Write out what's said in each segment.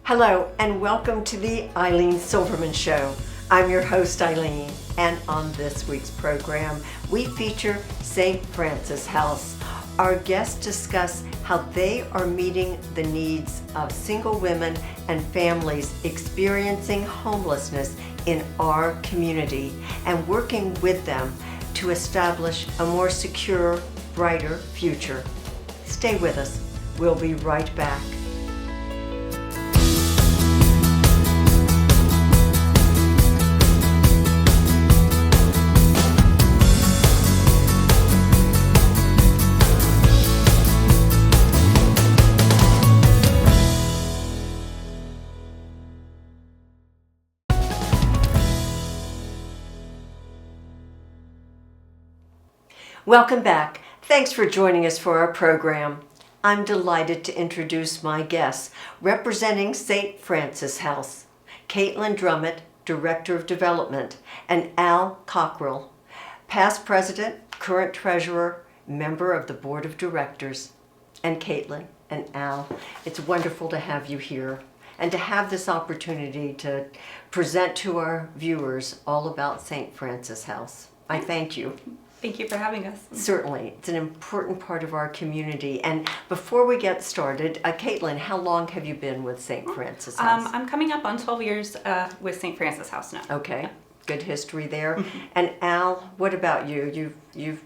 Hello and welcome to the Ilene Silverman Show. I'm your host Ilene, and on this week's program we feature St. Francis House. Our guests discuss how they are meeting the needs of single women and families experiencing homelessness in our community and working with them to establish a more secure, brighter future. Stay with us. We'll be right back. Welcome back. Thanks for joining us for our program. I'm delighted to introduce my guests representing St. Francis House, Caitlin Drummett, Director of Development, and Al Cockrell, past president, current treasurer, member of the board of directors. And Caitlin and Al, it's wonderful to have you here and to have this opportunity to present to our viewers all about St. Francis House. I thank you. Thank you for having us. Certainly. It's an important part of our community. And before we get started, Caitlin, how long have you been with St. Francis House? I'm coming up on 12 years with St. Francis House now. Okay. Good history there. And Al, what about you? You've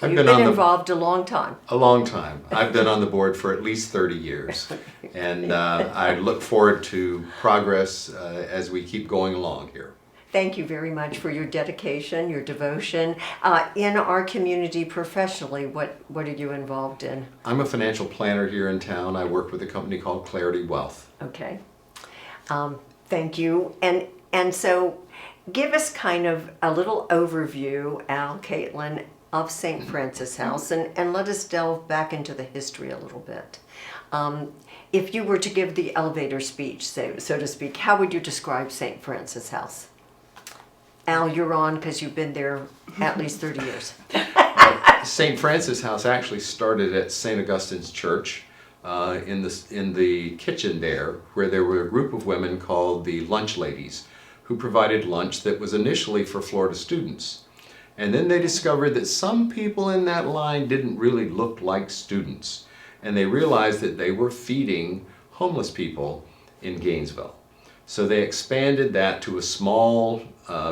been involved a long time. A long time. I've been on the board for at least 30 years. And I look forward to progress as we keep going along here. Thank you very much for your dedication, your devotion. In our community professionally, what are you involved in? I'm a financial planner here in town. I work with a company called Clarity Wealth. Okay. Thank you. And so give us kind of a little overview, Al, Caitlin, of St. Francis House, and let us delve back into the history a little bit. If you were to give the elevator speech, so to speak, how would you describe St. Francis House? Al, you're on because you've been there at least 30 years. St. Francis House actually started at St. Augustine's Church in the kitchen there, where there were a group of women called the Lunch Ladies who provided lunch that was initially for Florida students. And then they discovered that some people in that line didn't really look like students. And they realized that they were feeding homeless people in Gainesville. So they expanded that to a small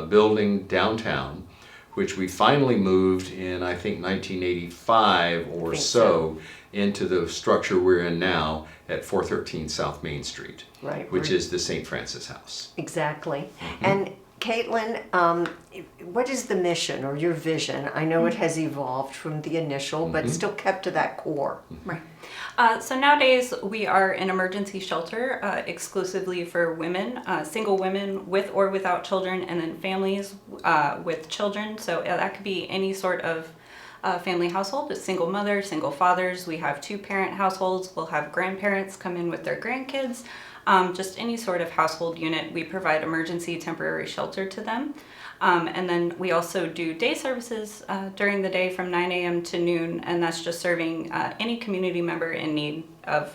building downtown, which we finally moved in, I think, 1985 or so, into the structure we're in now at 413 South Main Street, right, which is the St. Francis House. Exactly. And Caitlin, what is the mission or your vision? I know it has evolved from the initial, but still kept to that core. Right. So nowadays we are an emergency shelter exclusively for women, single women with or without children, and then families with children. So that could be any sort of family household, a single mother, single fathers. We have 2-parent households. We'll have grandparents come in with their grandkids. Just any sort of household unit, we provide emergency temporary shelter to them. And then we also do day services during the day from 9 a.m. to noon, and that's just serving any community member in need of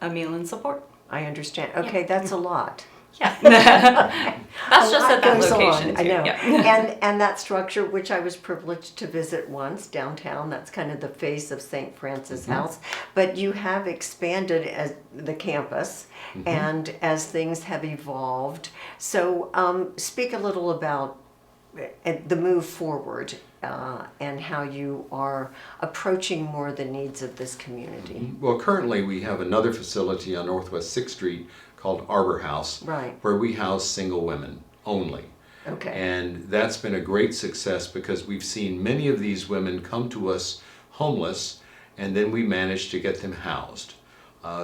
a meal and support. I understand. Okay, that's a lot. Yeah, that's just at that location too. I know. Yeah. And that structure, which I was privileged to visit once downtown, that's kind of the face of St. Francis House. But you have expanded as the campus, and as things have evolved. So speak a little about the move forward and how you are approaching more the needs of this community. Well, currently we have another facility on Northwest 6th Street called Arbor House, right, where we house single women only. Okay. And that's been a great success because we've seen many of these women come to us homeless, and then we managed to get them housed.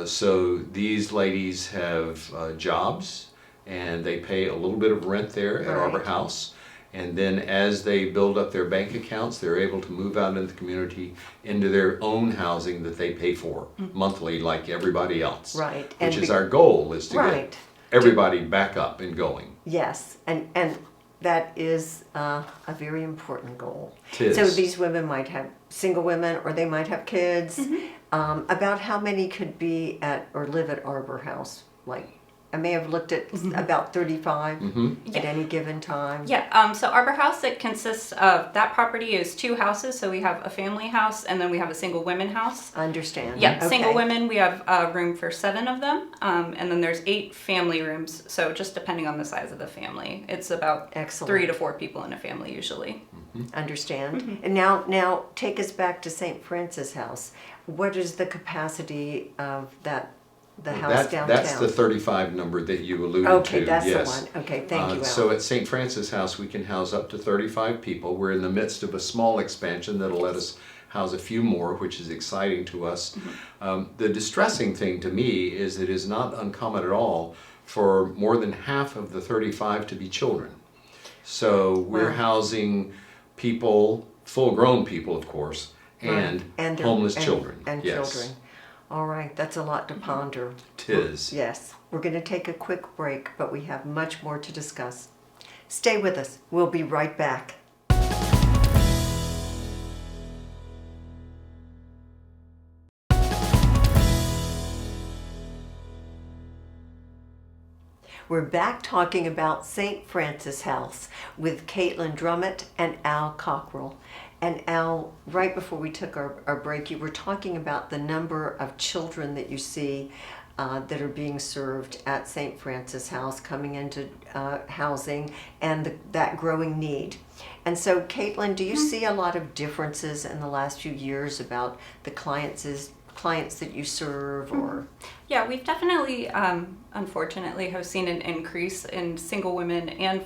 So these ladies have jobs, and they pay a little bit of rent there at Arbor House. And then as they build up their bank accounts, they're able to move out into the community into their own housing that they pay for monthly like everybody else. Right. Which is our goal, is to get everybody back up and going. Yes, and that is a very important goal. Tis. So these women might have single women, or they might have kids. About how many could be at or live at Arbor House? Like I may have looked at about 35 Mm-hmm. at any given time. Yeah, so Arbor House, it consists of, that property is 2 houses. So we have a family house and then we have a single women house. Understand. Yeah, Okay. single women, we have room for 7 of them. And then there's 8 family rooms. So just depending on the size of the family, it's about Excellent. 3 to 4 people in a family usually. Understand. And now take us back to St. Francis House. What is the capacity of the house downtown? That's the 35 number that you alluded to. Okay, that's yes. the one. Okay, thank you, Al. So at St. Francis House, we can house up to 35 people. We're in the midst of a small expansion that'll let us house a few more, which is exciting to us. The distressing thing to me is it is not uncommon at all for more than half of the 35 to be children. So we're Wow. housing people, full-grown people, of course, and their- homeless children. And Yes. children. All right, that's a lot to ponder. Tis. Yes, we're going to take a quick break, but we have much more to discuss. Stay with us. We'll be right back. We're back talking about St. Francis House with Caitlin Drummett and Al Cockrell. And Al, right before we took our break, you were talking about the number of children that you see that are being served at St. Francis House coming into housing and that growing need. And so, Caitlin, do you see a lot of differences in the last few years about the clients that you serve, or? Yeah, we've definitely, unfortunately, have seen an increase in single women and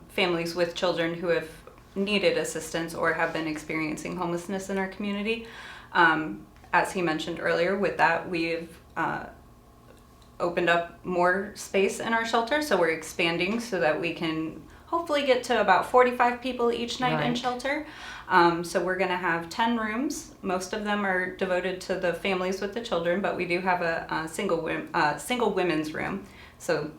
families with children who have needed assistance or have been experiencing homelessness in our community. As he mentioned earlier, with that, we've opened up more space in our shelter, so we're expanding so that we can hopefully get to about 45 people each night in Right. shelter. So we're going to have 10 rooms. Most of them are devoted to the families with the children, but we do have a single women's room. So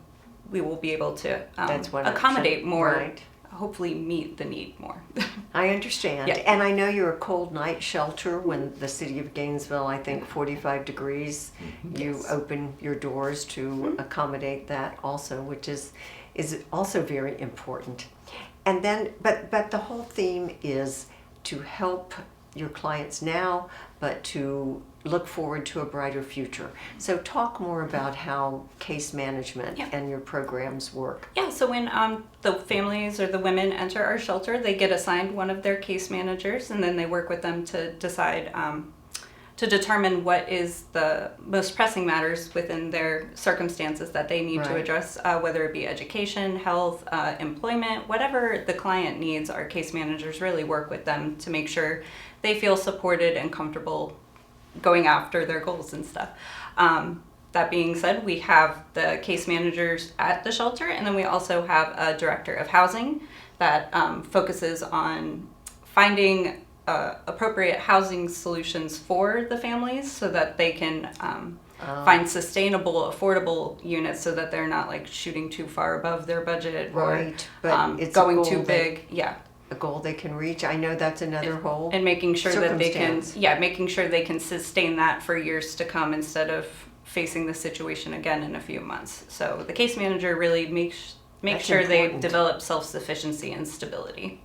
we will be able to That's what accommodate more, Right. hopefully meet the need more. I understand. Yeah. And I know you're a cold night shelter when the city of Gainesville, I think 45 degrees, you open your doors to accommodate that also, which is also very important. And then, but the whole theme is to help your clients now, but to look forward to a brighter future. So talk more about how case management Yeah. and your programs work. Yeah, so when the families or the women enter our shelter, they get assigned one of their case managers, and then they work with them to decide, to determine what is the most pressing matters within their circumstances that they need to Right. address, whether it be education, health, employment, whatever the client needs. Our case managers really work with them to make sure they feel supported and comfortable going after their goals and stuff. That being said, we have the case managers at the shelter, and then we also have a director of housing that focuses on finding appropriate housing solutions for the families so that they can find sustainable, affordable units so that they're not like shooting too far above their budget Right, or but it's a going goal too that- big. Yeah. A goal they can reach. I know that's another whole And making sure that they can, circumstance. making sure they can sustain that for years to come instead of facing the situation again in a few months. So the case manager really makes That's sure they important. develop self-sufficiency and stability.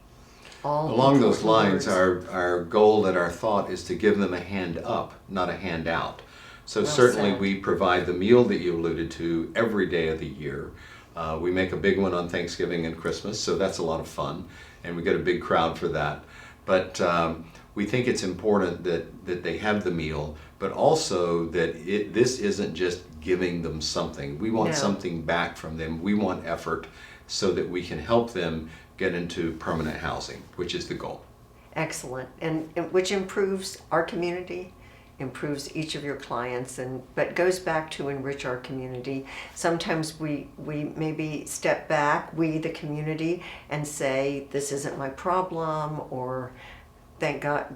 All Along those important lines, words. our goal and our thought is to give them a hand up, not a handout. So Well certainly said. we provide the meal that you alluded to every day of the year. We make a big one on Thanksgiving and Christmas, so that's a lot of fun, and we get a big crowd for that. But we think it's important that they have the meal, but also that this isn't just giving them something. We want No. something back from them. We want effort so that we can help them get into permanent housing, which is the goal. Excellent, and which improves our community, improves each of your clients, but goes back to enrich our community. Sometimes we maybe step back, we the community, and say this isn't my problem, or thank God,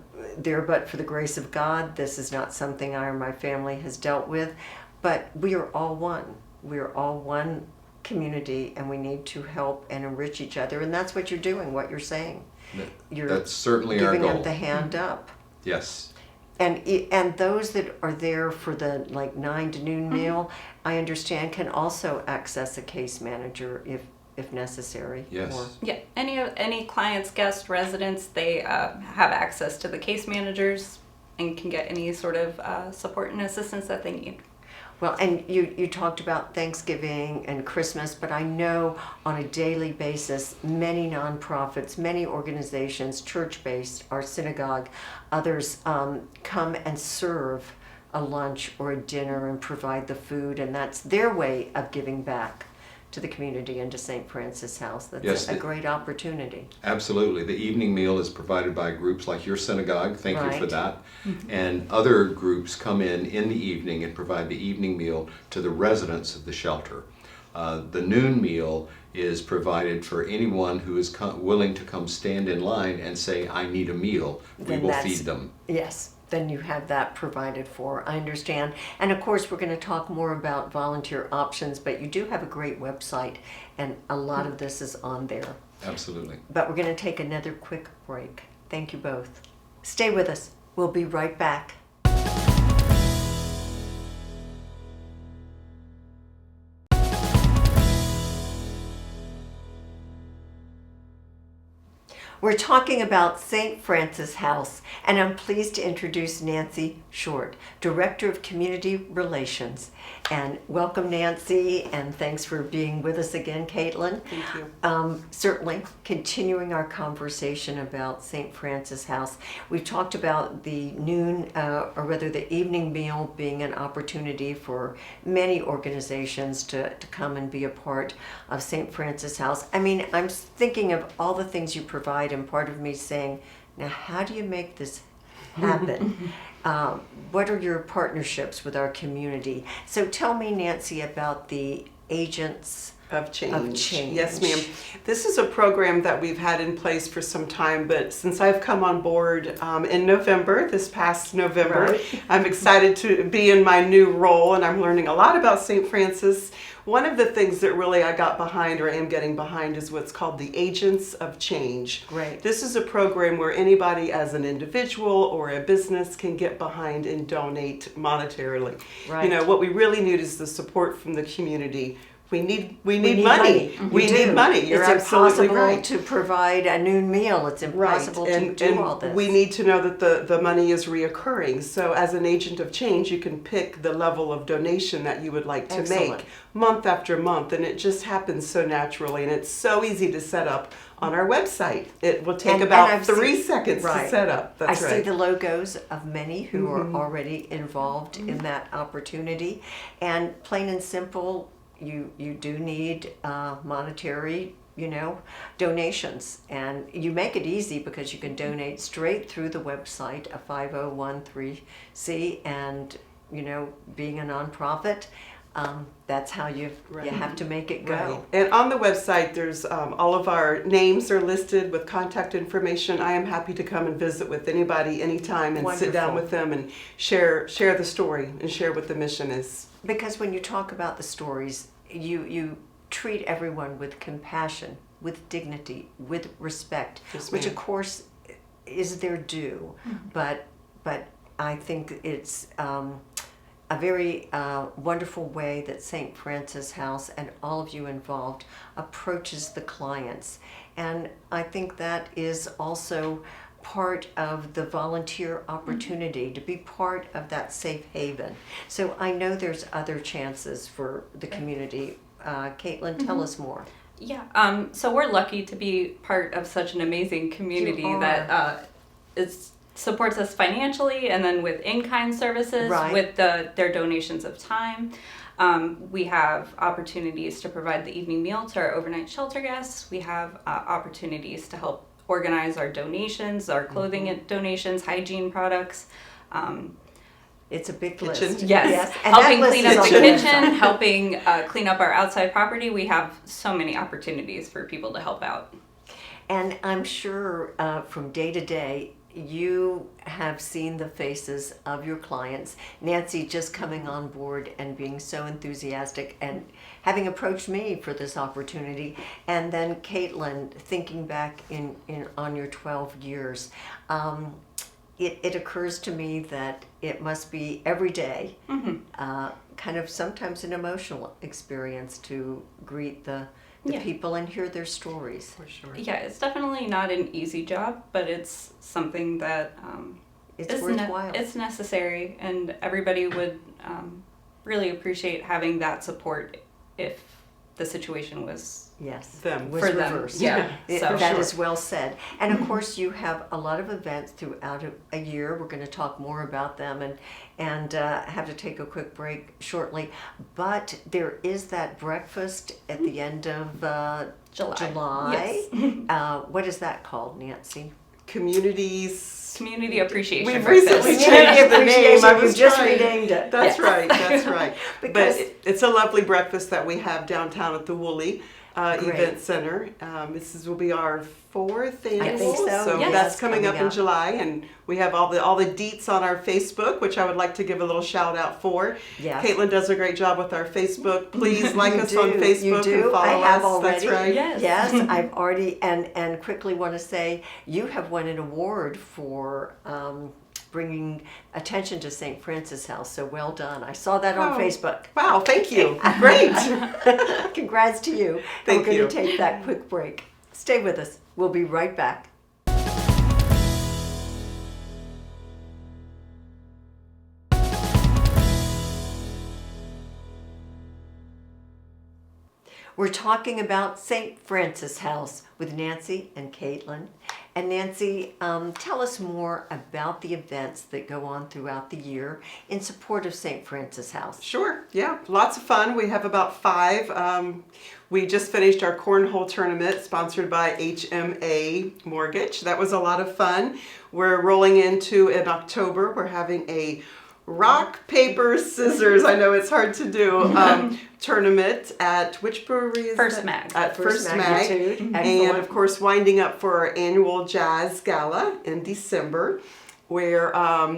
but for the grace of God, this is not something I or my family has dealt with. But we are all one. We are all one community, and we need to help and enrich each other. And that's what you're doing, what you're saying. You're That's certainly our giving goal. them the hand up. Yes. And those that are there for the like 9 to noon meal, I understand can also access a case manager if necessary. Yes. Yeah, any clients, guests, residents, they have access to the case managers and can get any sort of support and assistance that they need. Well, and you talked about Thanksgiving and Christmas, but I know on a daily basis, many nonprofits, many organizations, church-based, our synagogue, others come and serve a lunch or a dinner and provide the food, and that's their way of giving back to the community and to St. Francis House. That's Yes, a great opportunity. Absolutely. The evening meal is provided by groups like your synagogue. Thank you for Right. that. And other groups come in the evening and provide the evening meal to the residents of the shelter. The noon meal is provided for anyone who is willing to come stand in line and say, I need a meal. We Then will that's- feed them. Yes, then you have that provided for. I understand. And of course, we're going to talk more about volunteer options, but you do have a great website, and a lot of this is on there. Absolutely. But we're going to take another quick break. Thank you both. Stay with us. We'll be right back. We're talking about St. Francis House, and I'm pleased to introduce Nancy Short, Director of Community Relations. And welcome, Nancy, and thanks for being with us again, Caitlin. Thank you. Certainly, continuing our conversation about St. Francis House, we've talked about the noon, or rather the evening meal being an opportunity for many organizations to come and be a part of St. Francis House. I mean, I'm thinking of all the things you provide, and part of me saying, now how do you make this happen? What are your partnerships with our community? So tell me, Nancy, about the agents Of change. Of change. Yes, ma'am. This is a program that we've had in place for some time, but since I've come on board in November, this past November, Right. I'm excited to be in my new role, and I'm learning a lot about St. Francis. One of the things that really I got behind, or am getting behind, is what's called the Agents of Change. Great. This is a program where anybody as an individual or a business can get behind and donate monetarily. Right. You know, what we really need is the support from the community. We need need money. money. We You need do. money. You're it's absolutely impossible right. to provide a noon meal. It's impossible Right, to do all this. we need to know that the money is reoccurring. So as an agent of change, you can pick the level of donation that you would like to Excellent. make month after month, and it just happens so naturally, and it's so easy to set up on our website. It will take And about I've 3 seen- seconds right. to set up. That's I right. see the logos of many who are Mm-hmm. already involved in that opportunity, and plain and simple, you do need monetary, donations, and you make it easy because you can donate straight through the website, a 5013C, and being a nonprofit, that's how you have to make it go. Right. And on the website, there's all of our names are listed with contact information. I am happy to come and visit with anybody anytime and sit down Wonderful. with them and share the story and share what the mission is. Because when you talk about the stories, you treat everyone with compassion, with dignity, with respect, Yes, which ma'am. of course is their due. But I think it's a very wonderful way that St. Francis House and all of you involved approaches the clients. And I think that is also part of the volunteer opportunity to be part of that safe haven. So I know there's other chances for the community. Caitlin, tell us more. Yeah, so we're lucky to be part of such an amazing community You are. that supports us financially and then with in-kind services, Right. with their donations of time. We have opportunities to provide the evening meal to our overnight shelter guests. We have opportunities to help organize our donations, our clothing donations, hygiene products. It's a big Kitchen. list. Yes, and that helping list clean is up on the the kitchen, website. helping clean up our outside property. We have so many opportunities for people to help out. And I'm sure from day to day, you have seen the faces of your clients. Nancy just coming on board and being so enthusiastic and having approached me for this opportunity. And then Caitlin, thinking back on your 12 years. it occurs to me that it must be every day, kind of sometimes an emotional experience to greet the Yeah. people and hear their stories. For sure. Yeah, it's definitely not an easy job, but it's something that It's is worthwhile. it's necessary, and everybody would really appreciate having that support if the situation was Yes, Them. was for them. reversed. Yeah, so That sure. is well said. And of course, you have a lot of events throughout a year. We're going to talk more about them and have to take a quick break shortly. But there is that breakfast at the end of July. Yes. What is that called, Nancy? Community appreciation We've breakfast. recently Community changed the name. I appreciation. was You just trying. renamed it. That's Yes. right. That's right. Because- But it's a lovely breakfast that we have downtown at the Woolley Great. Event Center. This will be our 4th annual. think so. Yes. That's coming up in up. July, and we have all the deets on our Facebook, which I would like to give a little shout out for. Yes. Caitlin does a great job with our Facebook. Please like You us do. on Facebook You do. and follow I have us. already. That's right. Yes. Yes, I've already, and quickly want to say, you have won an award for bringing attention to St. Francis House, so well done. I saw that on Oh. Facebook. Wow, thank you. Great. Congrats to you. Thank We're you. going to take that quick break. Stay with us. We'll be right back. We're talking about St. Francis House with Nancy and Caitlin. And Nancy, tell us more about the events that go on throughout the year in support of St. Francis House. Sure, yeah, lots of fun. We have about 5. We just finished our cornhole tournament sponsored by HMA Mortgage. That was a lot of fun. We're rolling into, in October, we're having a rock, paper, scissors, I know it's hard to do, tournament at which brewery is First that? Mag. At First Mag. Magnitude. And Excellent. of course, winding up for our annual jazz gala in December, where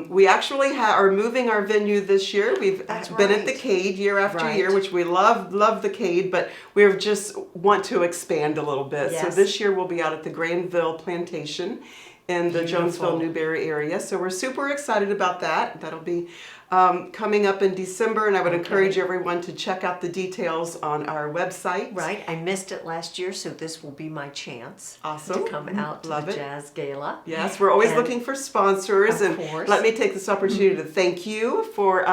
we actually are moving our venue this year. We've That's been at the right. Cade year after Right. year, which we love the Cade, but we just want to expand a little bit. So Yes. this year we'll be out at the Granville Plantation in the Beautiful. Jonesville, Newberry area. So we're super excited about that. That'll be coming up in December, and I would encourage everyone to check out the details on our website. Right, I missed it last year, so this will be my chance Awesome. to come out to Love the it. Jazz Gala. Yes, we're always And- looking for sponsors, Of and course. let me take this opportunity to thank you for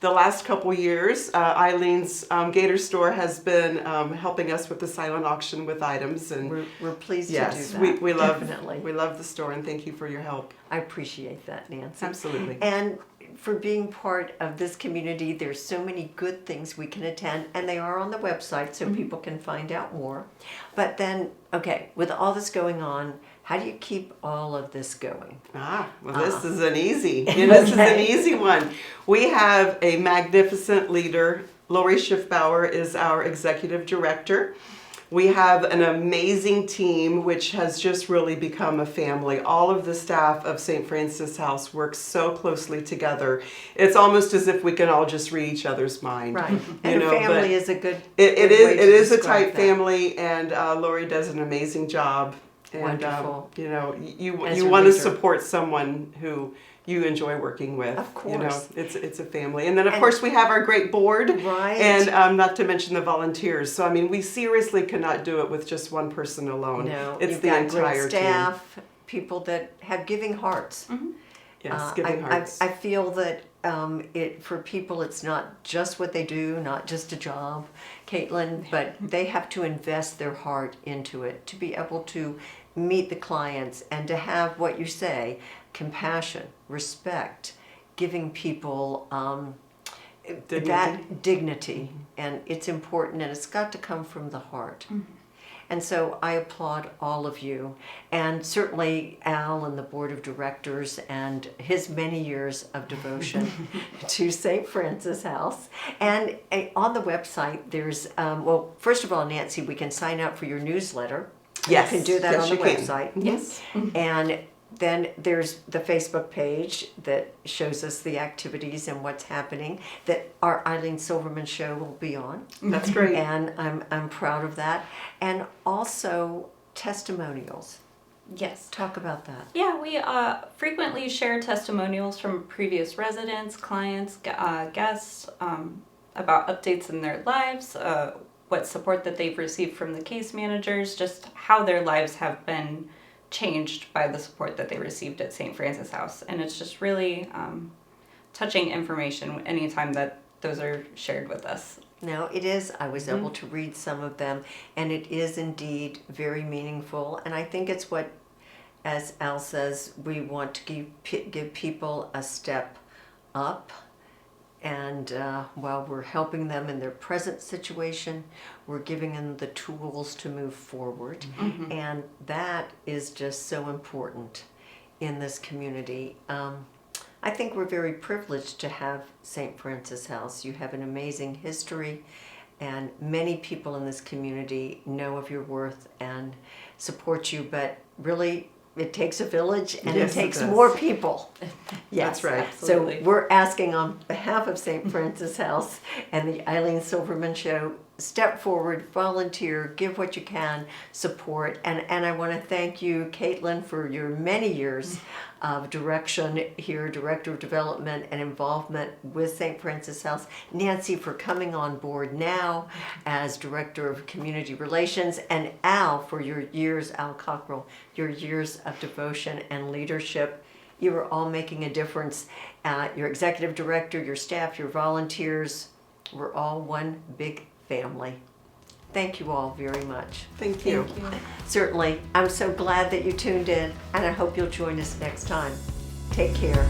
the last couple years. Eileen's Gator Store has been helping us with the silent auction with items, and We're pleased yes, to do that. we love Definitely. we love the store, and thank you for your help. I appreciate that, Nancy. Absolutely. And for being part of this community, there's so many good things we can attend, and they are on the website so people can find out more. But then, okay, with all this going on, how do you keep all of this going? Well, this is an easy. This is an Okay. easy one. We have a magnificent leader. Lori Schiffbauer is our executive director. We have an amazing team, which has just really become a family. All of the staff of St. Francis House works so closely together. It's almost as if we can all just read each other's mind. Right. You And know, a family but is a good It good is. way It to is a describe tight that. family, and Lori does an amazing job. And Wonderful. you know, you As you a want to leader. support someone who you enjoy working with. Of You know, course. it's a family, and then of And- course we have our great board, Right. and not to mention the volunteers. So I mean, we seriously cannot do it with just one person alone. No, it's you've the got entire great staff, people that have giving hearts. team. Yes, giving I hearts. feel that for people, it's not just what they do, not just a job, Caitlin, but they have to invest their heart into it to be able to meet the clients and to have what you say, compassion, respect, giving people that dignity. And it's important, and it's got to come from the heart. And so I applaud all of you, and certainly Al and the board of directors and his many years of devotion to St. Francis House. And on the website, there's, well, first of all, Nancy, we can sign up for your newsletter. Yes, You can do that yes, on the you can. website. Yes. And then there's the Facebook page that shows us the activities and what's happening that our Ilene Silverman show will be on. That's great. And I'm proud of that. And also testimonials. Yes. Talk about that. Yeah, we frequently share testimonials from previous residents, clients, guests about updates in their lives, what support that they've received from the case managers, just how their lives have been changed by the support that they received at St. Francis House. And it's just really touching information anytime that those are shared with us. No, it is. I was able to read some of them, and it is indeed very meaningful. And I think it's what, as Al says, we want to give people a step up. And while we're helping them in their present situation, we're giving them the tools to move forward. And that is just so important in this community. I think we're very privileged to have St. Francis House. You have an amazing history, and many people in this community know of your worth and support you, but really it takes a village, and Yes, it takes does. more people. Yes, That's right. Absolutely. So we're asking on behalf of St. Francis House and the Ilene Silverman Show, step forward, volunteer, give what you can, support. And I want to thank you, Caitlin, for your many years of direction here, Director of Development and involvement with St. Francis House. Nancy for coming on board now as Director of Community Relations. And Al for your years, Al Cockrell, your years of devotion and leadership. You are all making a difference. Your executive director, your staff, your volunteers, we're all one big family. Thank you all very much. Thank you. Thank you. Certainly, I'm so glad that you tuned in, and I hope you'll join us next time. Take care.